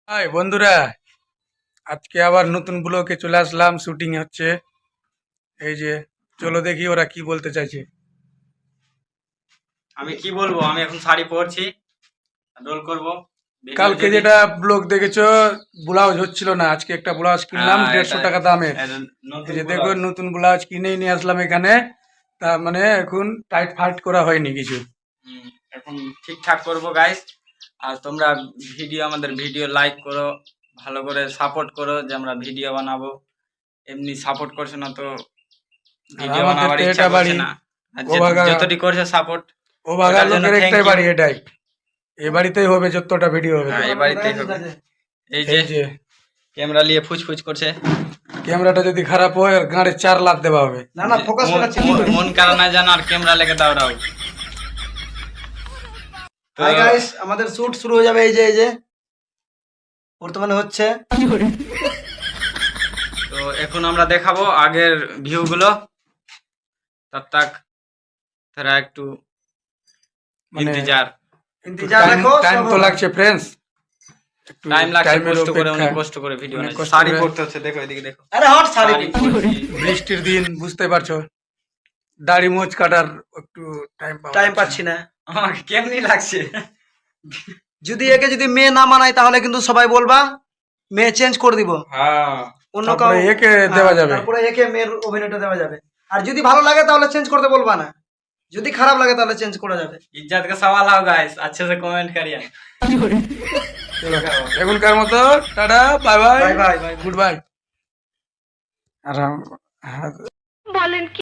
High বন্ধুরা, আজকে আবার নতুন ব্লগে চলে আসলাম। শুটিং হচ্ছে, এই যে চলো দেখি ওরা কি বলতে চাইছে। আমি কি বলবো, আমি এখন শাড়ি পরছি, রোল করব। কালকে যেটা ব্লগ দেখেছো, ব্লাউজ হচ্ছিল না, আজকে একটা ব্লাউজ কিনলাম 150 টাকা দামের। এই যে দেখো নতুন ব্লাউজ কিনে নিয়ে আসলাম এখানে। তা মানে এখন টাইট ফাইট করা হয়নি কিছু। এখন ঠিকঠাক করব গাইস। আর তোমরা আমাদের ভিডিও লাইক করো, ভালো করে সাপোর্ট করো, যে আমরা ভিডিও বানাবো। এমনি সাপোর্ট করছে না তো ভিডিও বানাবার ইচ্ছা করছে না। আর যতটি করছে সাপোর্ট, ও বাগা লোকের একটাই বাড়ি, এটাই এই বাড়িতেই হবে, যতটা ভিডিও হবে এই বাড়িতেই হবে। এই যে ক্যামেরা নিয়ে ফুচফুচ করছে। ক্যামেরাটা যদি খারাপ হয় আর গাড়ি 4 লাখ দেওয়া হবে। না না ফোকাস করাচ্ছি। মন কারণ না জানা আর ক্যামেরা লেগে দাঁড়াও। হাই গাইস, আমাদের শুট শুরু হয়ে যাবে। এই যে বর্তমানে হচ্ছে। তো এখন আমরা দেখাবো আগের ভিউ গুলো। তব তারা একটু ইন্তজার দেখো। টাইম তো লাগছে ফ্রেন্ডস, টাইম লাগছে, কষ্ট করে ভিডিও বানাচ্ছি। শাড়ি পরতে হচ্ছে, দেখো এদিকে দেখো। আরে হট শাড়ি। বৃষ্টির দিন, বুঝতে পারছো, দাড়ি মোচ কাটার একটু টাইম পাচ্ছি না। আমাকে কেমনি লাগছে। যদি একে মেয়ে না মানায় তাহলে কিন্তু সবাই বলবা মেয়ে চেঞ্জ করে দিব। হ্যাঁ, অন্য কাউ একে দেওয়া যাবে, তারপরে একে মেয়ের অভিনয়টা দেওয়া যাবে। আর যদি ভালো লাগে তাহলে চেঞ্জ করতে বলবা না, যদি খারাপ লাগে তাহলে চেঞ্জ করা যাবে। इज्जत का सवाल आओ गाइस, अच्छे से कमेंट करिए। এখনকার মতো ta-ta, bye bye, bye bye bye. Good bye. আর